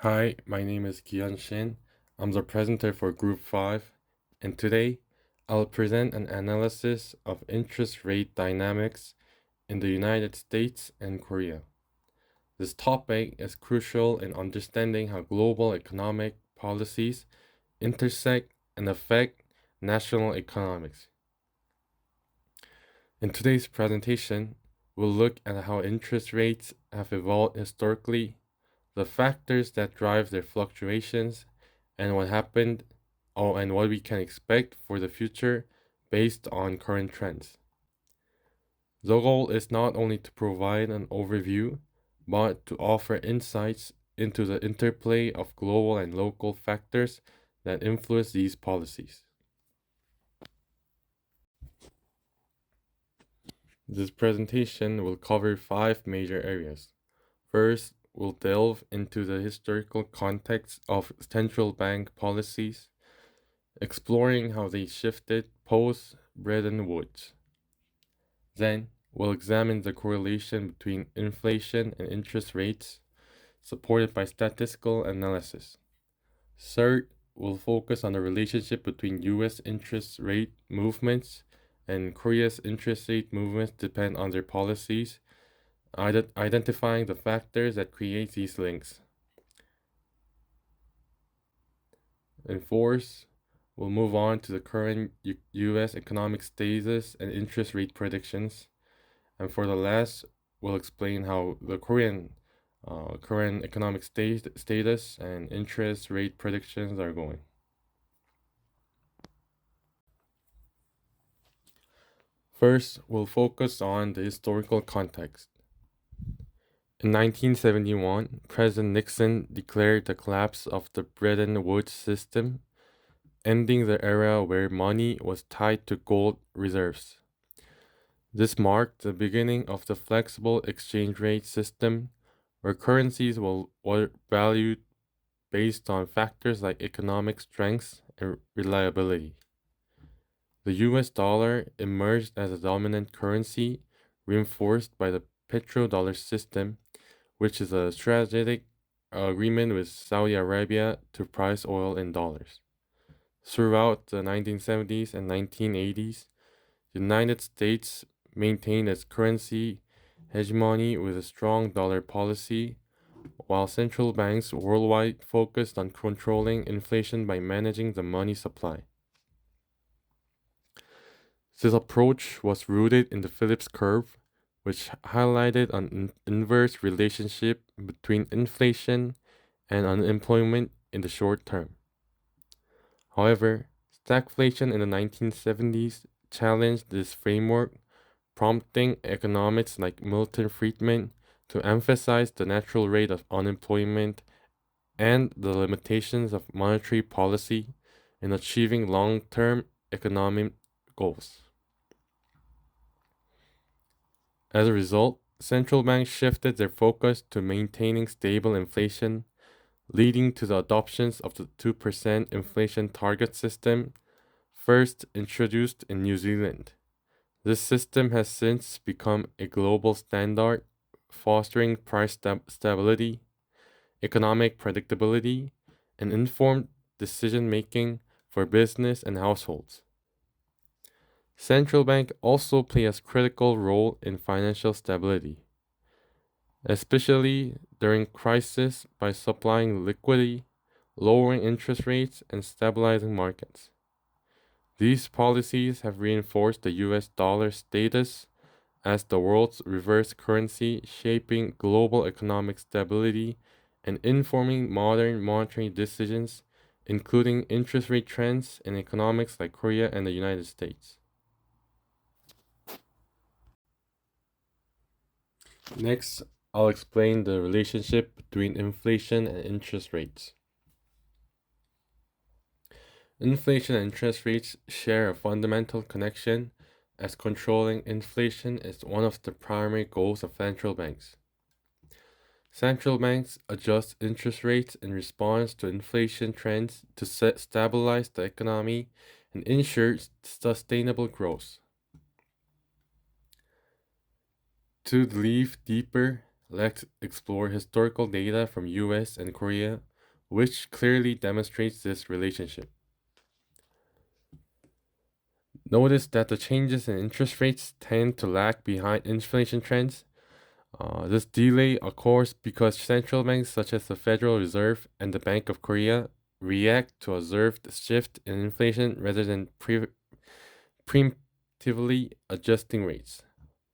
Hi, my name is Kian Shin. I'm the presenter for Group 5, and today I'll present an analysis of interest rate dynamics in the United States and Korea. This topic is crucial in understanding how global economic policies intersect and affect national economics. In today's presentation, we'll look at how interest rates have evolved historically, the factors that drive their fluctuations, and what happened and what we can expect for the future based on current trends. The goal is not only to provide an overview, but to offer insights into the interplay of global and local factors that influence these policies. This presentation will cover 5 major areas. First, we'll delve into the historical context of central bank policies, exploring how they shifted post Bretton Woods. Then, we'll examine the correlation between inflation and interest rates, supported by statistical analysis. Third, we'll focus on the relationship between US interest rate movements and Korea's interest rate movements depend on their policies, identifying the factors that create these links. And fourth, we'll move on to the current US economic status and interest rate predictions. And for the last, we'll explain how the Korean current economic status and interest rate predictions are going. First, we'll focus on the historical context. In 1971, President Nixon declared the collapse of the Bretton Woods system, ending the era where money was tied to gold reserves. This marked the beginning of the flexible exchange rate system, where currencies were valued based on factors like economic strength and reliability. The US dollar emerged as a dominant currency, reinforced by the petrodollar system, which is a strategic agreement with Saudi Arabia to price oil in dollars. Throughout the 1970s and 1980s, the United States maintained its currency hegemony with a strong dollar policy, while central banks worldwide focused on controlling inflation by managing the money supply. This approach was rooted in the Phillips curve, which highlighted an inverse relationship between inflation and unemployment in the short term. However, stagflation in the 1970s challenged this framework, prompting economists like Milton Friedman to emphasize the natural rate of unemployment and the limitations of monetary policy in achieving long term economic goals. As a result, central banks shifted their focus to maintaining stable inflation, leading to the adoption of the 2% inflation target system, first introduced in New Zealand. This system has since become a global standard, fostering price stability, economic predictability, and informed decision making for business and households. Central banks also play a critical role in financial stability, especially during crisis by supplying liquidity, lowering interest rates, and stabilizing markets. These policies have reinforced the US dollar status as the world's reserve currency, shaping global economic stability and informing modern monetary decisions, including interest rate trends in economics like Korea and the United States. Next, I'll explain the relationship between inflation and interest rates. Inflation and interest rates share a fundamental connection, as controlling inflation is one of the primary goals of central banks. Central banks adjust interest rates in response to inflation trends to stabilize the economy and ensure sustainable growth. To delve deeper, let's explore historical data from US and Korea which clearly demonstrates this relationship. Notice that the changes in interest rates tend to lag behind inflation trends. This delay occurs because central banks such as the Federal Reserve and the Bank of Korea react to observed shift in inflation rather than preemptively adjusting rates.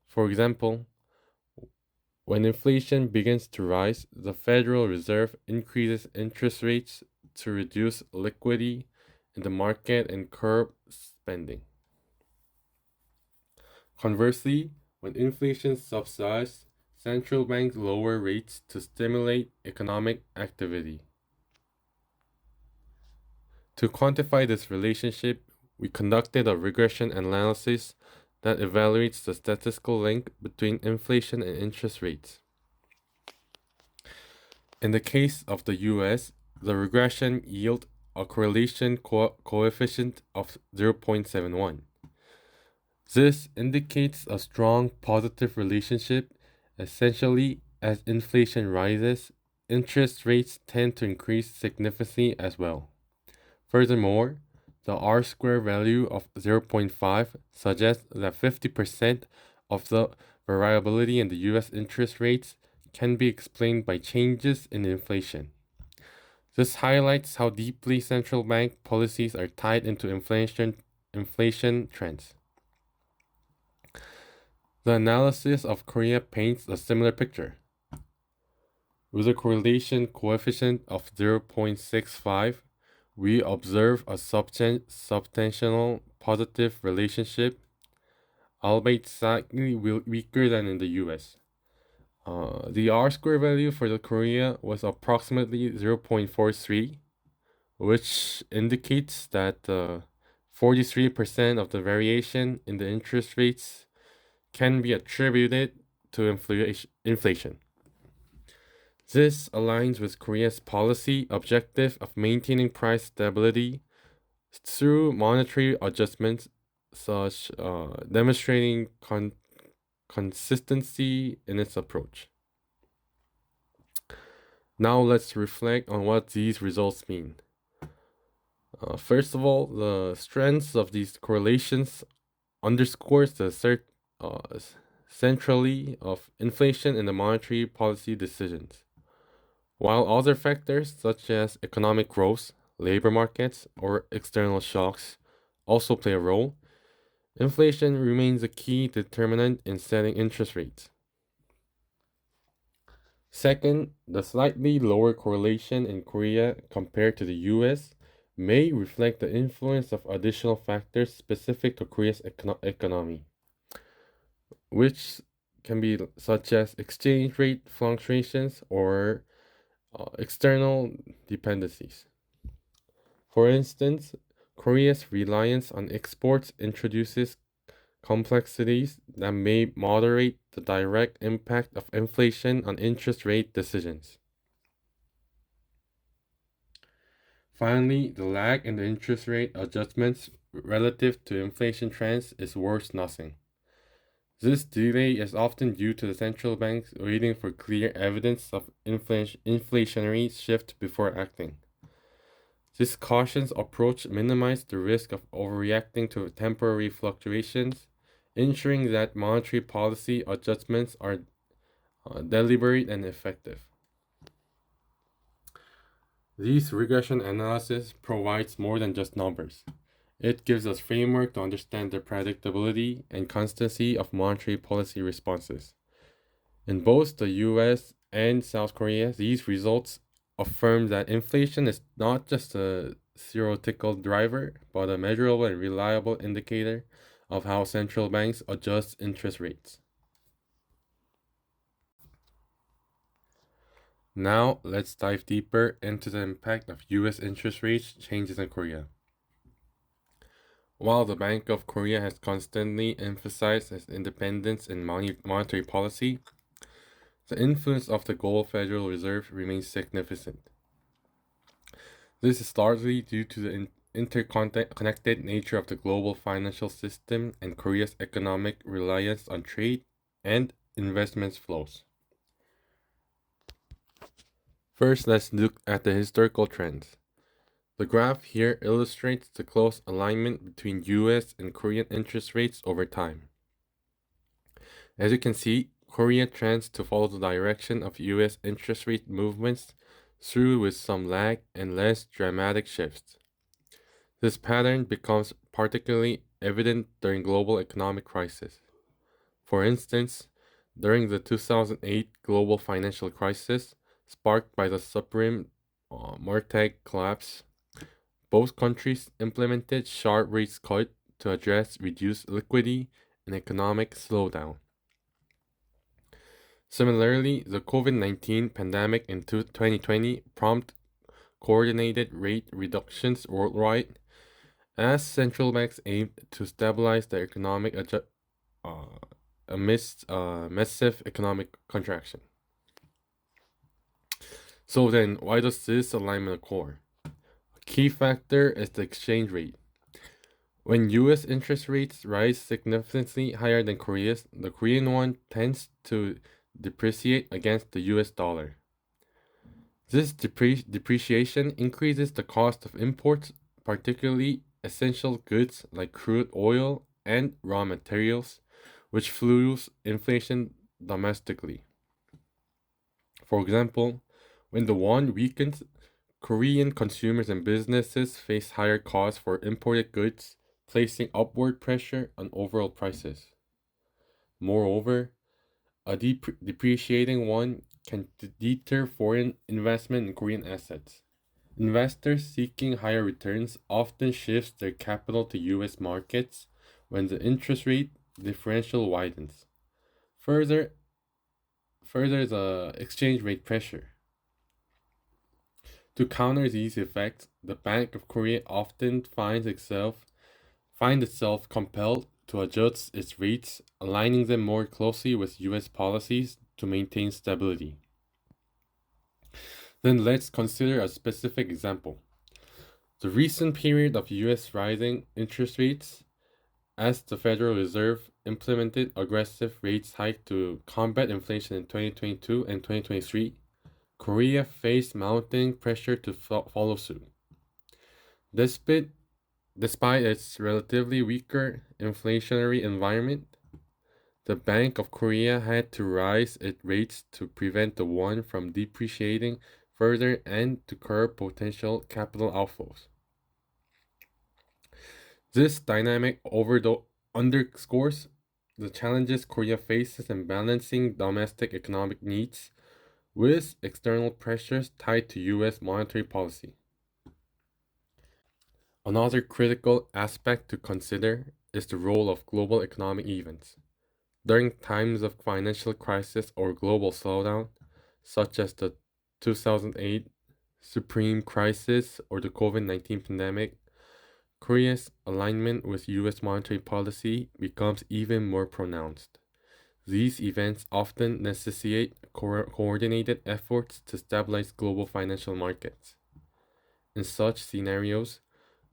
For example, when inflation begins to rise, the Federal Reserve increases interest rates to reduce liquidity in the market and curb spending. Conversely, when inflation subsides, central banks lower rates to stimulate economic activity. To quantify this relationship, we conducted a regression analysis that evaluates the statistical link between inflation and interest rates. In the case of the US, the regression yielded a correlation coefficient of 0.71. This indicates a strong positive relationship. Essentially, as inflation rises, interest rates tend to increase significantly as well. Furthermore, the R-square value of 0.5 suggests that 50% of the variability in the US interest rates can be explained by changes in inflation. This highlights how deeply central bank policies are tied into inflation trends. The analysis of Korea paints a similar picture. With a correlation coefficient of 0.65, we observe a substantial positive relationship, albeit slightly weaker than in the US. The R-square value for the Korea was approximately 0.43, which indicates that 43% of the variation in the interest rates can be attributed to inflation. This aligns with Korea's policy objective of maintaining price stability through monetary adjustments, such demonstrating consistency in its approach. Now let's reflect on what these results mean. First of all, the strengths of these correlations underscores the centrality of inflation in the monetary policy decisions. While other factors such as economic growth, labor markets, or external shocks also play a role, inflation remains a key determinant in setting interest rates. Second, the slightly lower correlation in Korea compared to the US may reflect the influence of additional factors specific to Korea's economy, which can be such as exchange rate fluctuations or external dependencies. For instance, Korea's reliance on exports introduces complexities that may moderate the direct impact of inflation on interest rate decisions. Finally, the lag in the interest rate adjustments relative to inflation trends is worth nothing. This delay is often due to the central banks waiting for clear evidence of inflationary shift before acting. This cautious approach minimizes the risk of overreacting to temporary fluctuations, ensuring that monetary policy adjustments are deliberate and effective. This regression analysis provides more than just numbers. It gives us framework to understand the predictability and constancy of monetary policy responses. In both the US and South Korea, these results affirm that inflation is not just a theoretical driver, but a measurable and reliable indicator of how central banks adjust interest rates. Now, let's dive deeper into the impact of US interest rates changes in Korea. While the Bank of Korea has constantly emphasized its independence in monetary policy, the influence of the global Federal Reserve remains significant. This is largely due to the interconnected nature of the global financial system and Korea's economic reliance on trade and investment flows. First, let's look at the historical trends. The graph here illustrates the close alignment between US and Korean interest rates over time. As you can see, Korea trends to follow the direction of US interest rate movements through with some lag and less dramatic shifts. This pattern becomes particularly evident during global economic crisis. For instance, during the 2008 global financial crisis, sparked by the subprime mortgage collapse, both countries implemented sharp rate cuts to address reduced liquidity and economic slowdown. Similarly, the COVID-19 pandemic in 2020 prompted coordinated rate reductions worldwide as central banks aimed to stabilize the economic uh, amidst massive economic contraction. So then, why does this alignment occur? A key factor is the exchange rate. When US interest rates rise significantly higher than Korea's, the Korean won tends to depreciate against the US dollar. This depreciation increases the cost of imports, particularly essential goods like crude oil and raw materials, which fuels inflation domestically. For example, when the won weakens, Korean consumers and businesses face higher costs for imported goods, placing upward pressure on overall prices. Moreover, a depreciating won can deter foreign investment in Korean assets. Investors seeking higher returns often shift their capital to US markets when the interest rate differential widens. Further, further the exchange rate pressure. To counter these effects, the Bank of Korea often finds itself compelled to adjust its rates, aligning them more closely with US policies to maintain stability. Then let's consider a specific example. The recent period of US rising interest rates as the Federal Reserve implemented aggressive rates hike to combat inflation in 2022 and 2023, Korea faced mounting pressure to follow suit. Despite, despite its relatively weaker inflationary environment, the Bank of Korea had to raise its rates to prevent the won from depreciating further and to curb potential capital outflows. This dynamic underscores the challenges Korea faces in balancing domestic economic needs with external pressures tied to US monetary policy. Another critical aspect to consider is the role of global economic events. During times of financial crisis or global slowdown, such as the 2008 supreme crisis or the COVID-19 pandemic, Korea's alignment with US monetary policy becomes even more pronounced. These events often necessitate coordinated efforts to stabilize global financial markets. In such scenarios,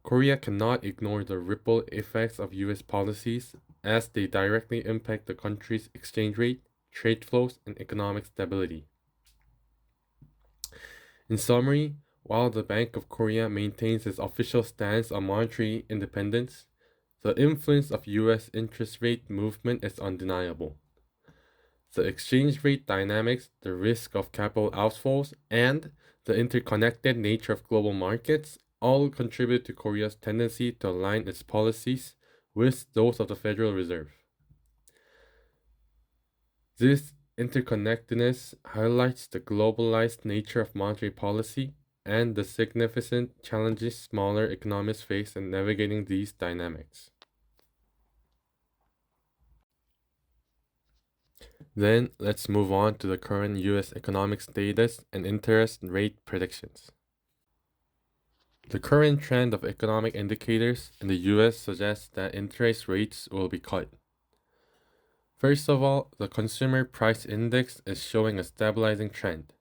Korea cannot ignore the ripple effects of US policies as they directly impact the country's exchange rate, trade flows, and economic stability. In summary, while the Bank of Korea maintains its official stance on monetary independence, the influence of US interest rate movement is undeniable. The exchange rate dynamics, the risk of capital outflows, and the interconnected nature of global markets all contribute to Korea's tendency to align its policies with those of the Federal Reserve. This interconnectedness highlights the globalized nature of monetary policy and the significant challenges smaller economies face in navigating these dynamics. Then let's move on to the current US economic status and interest rate predictions. The current trend of economic indicators in the US suggests that interest rates will be cut. First of all, the Consumer Price Index is showing a stabilizing trend.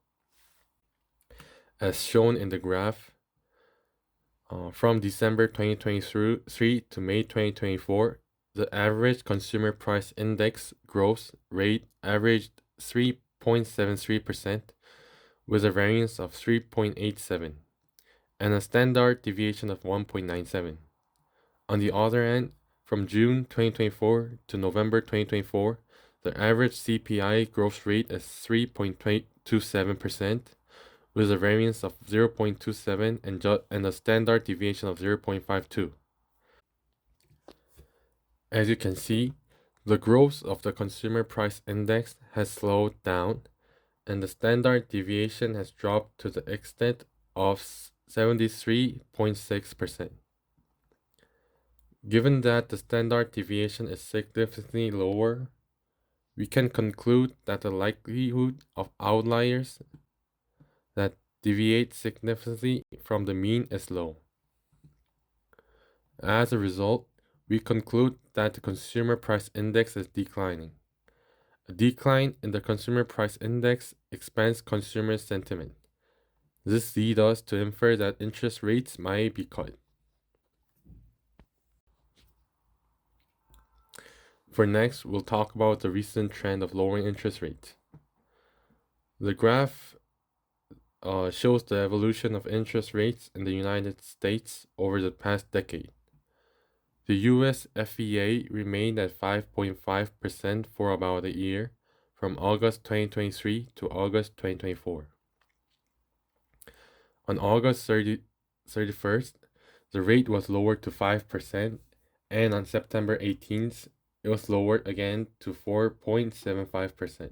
As shown in the graph, from December 2023 to May 2024, the average Consumer Price Index growth rate averaged 3.73%, with a variance of 3.87 and a standard deviation of 1.97. On the other hand, from June 2024 to November 2024, the average CPI growth rate is 3.27%, with a variance of 0.27 and a standard deviation of 0.52. As you can see, the growth of the consumer price index has slowed down, and the standard deviation has dropped to the extent of 73.6%. Given that the standard deviation is significantly lower, we can conclude that the likelihood of outliers that deviate significantly from the mean is low. As a result, we conclude that the consumer price index is declining. A decline in the consumer price index expands consumer sentiment. This leads us to infer that interest rates might be cut. For next, we'll talk about the recent trend of lowering interest rates. The graph shows the evolution of interest rates in the United States over the past decade. The US FEA remained at 5.5% for about a year, from August 2023 to August 2024. On August 31st, the rate was lowered to 5%, and on September 18th, it was lowered again to 4.75%.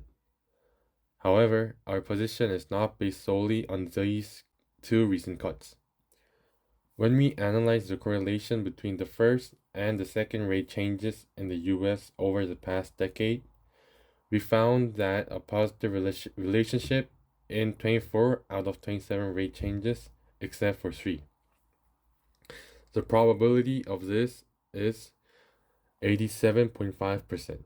However, our position is not based solely on these two recent cuts. When we analyze the correlation between the first and the second rate changes in the US over the past decade, we found that a positive relationship in 24 out of 27 rate changes, except for 3. The probability of this is 87.5%,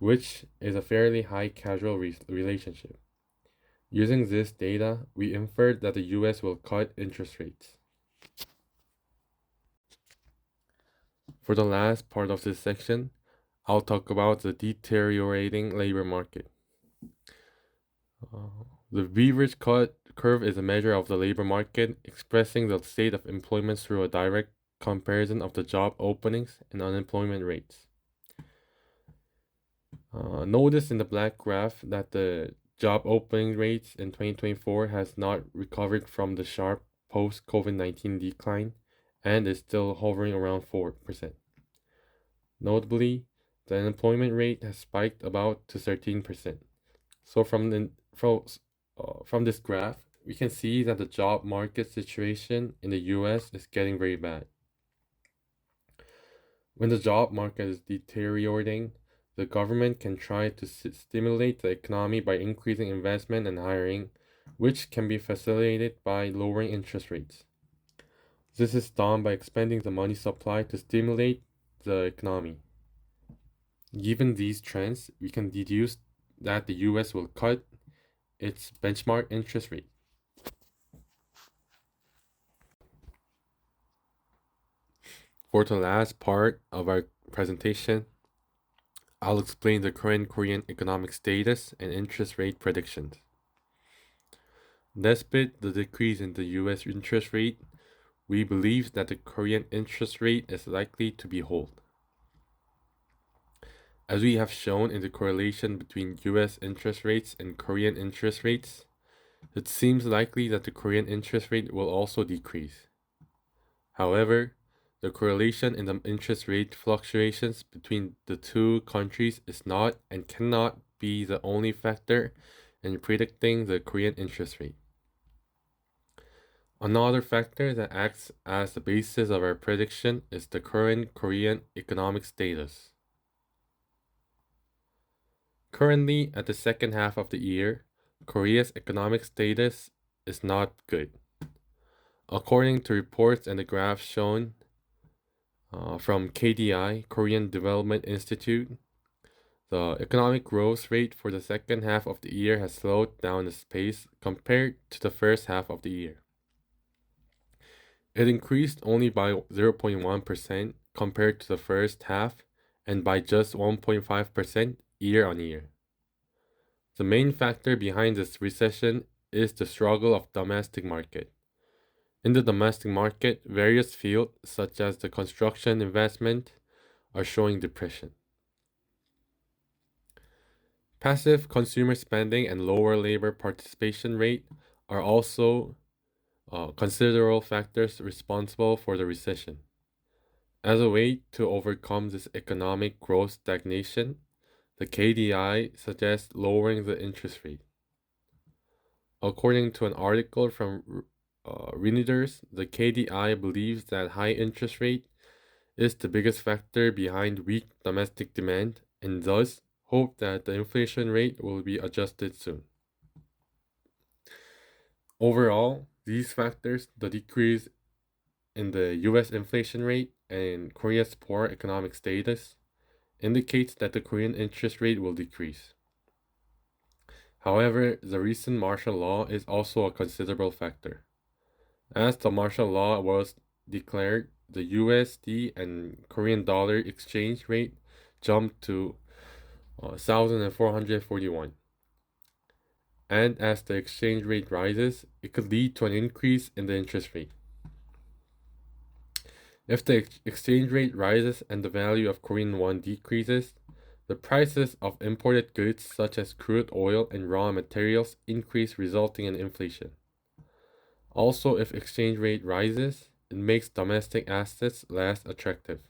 which is a fairly high causal relationship. Using this data, we inferred that the US will cut interest rates. For the last part of this section, I'll talk about the deteriorating labor market. The Beveridge curve is a measure of the labor market, expressing the state of employment through a direct comparison of the job openings and unemployment rates. Notice in the black graph that the job opening rates in 2024 has not recovered from the sharp post-COVID-19 decline and is still hovering around 4%. Notably, the unemployment rate has spiked about to 13%. So from this graph, we can see that the job market situation in the US is getting very bad. When the job market is deteriorating, the government can try to stimulate the economy by increasing investment and hiring, which can be facilitated by lowering interest rates. This is done by expanding the money supply to stimulate the economy. Given these trends, we can deduce that the US will cut its benchmark interest rate. For the last part of our presentation, I'll explain the current Korean economic status and interest rate predictions. Despite the decrease in the US interest rate, we believe that the Korean interest rate is likely to be held. As we have shown in the correlation between US interest rates and Korean interest rates, it seems likely that the Korean interest rate will also decrease. However, the correlation in the interest rate fluctuations between the two countries is not and cannot be the only factor in predicting the Korean interest rate. Another factor that acts as the basis of our prediction is the current Korean economic status. Currently, at the second half of the year, Korea's economic status is not good. According to reports and the graphs shown from KDI, Korean Development Institute, the economic growth rate for the second half of the year has slowed down its pace compared to the first half of the year. It increased only by 0.1% compared to the first half and by just 1.5% year on year. The main factor behind this recession is the struggle of domestic market. In the domestic market, various fields such as the construction investment are showing depression. Passive consumer spending and lower labor participation rate are also considerable factors responsible for the recession. As a way to overcome this economic growth stagnation, the KDI suggests lowering the interest rate. According to an article from Reuters, the KDI believes that high interest rate is the biggest factor behind weak domestic demand and thus hope that the inflation rate will be adjusted soon. Overall, these factors, the decrease in the US inflation rate and Korea's poor economic status, indicates that the Korean interest rate will decrease. However, the recent martial law is also a considerable factor. As the martial law was declared, the USD and Korean dollar exchange rate jumped to 1,441. And as the exchange rate rises, it could lead to an increase in the interest rate. If the exchange rate rises and the value of Korean won decreases, the prices of imported goods such as crude oil and raw materials increase, resulting in inflation. Also, if exchange rate rises, it makes domestic assets less attractive.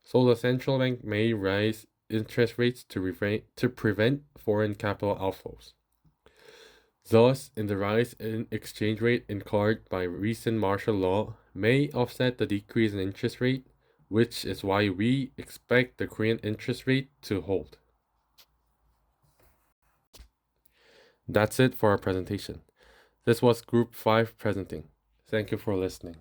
So the central bank may raise interest rates to prevent foreign capital outflows. Thus, in the rise in exchange rate incurred by recent martial law may offset the decrease in interest rate, which is why we expect the Korean interest rate to hold. That's it for our presentation. This was Group 5 presenting. Thank you for listening.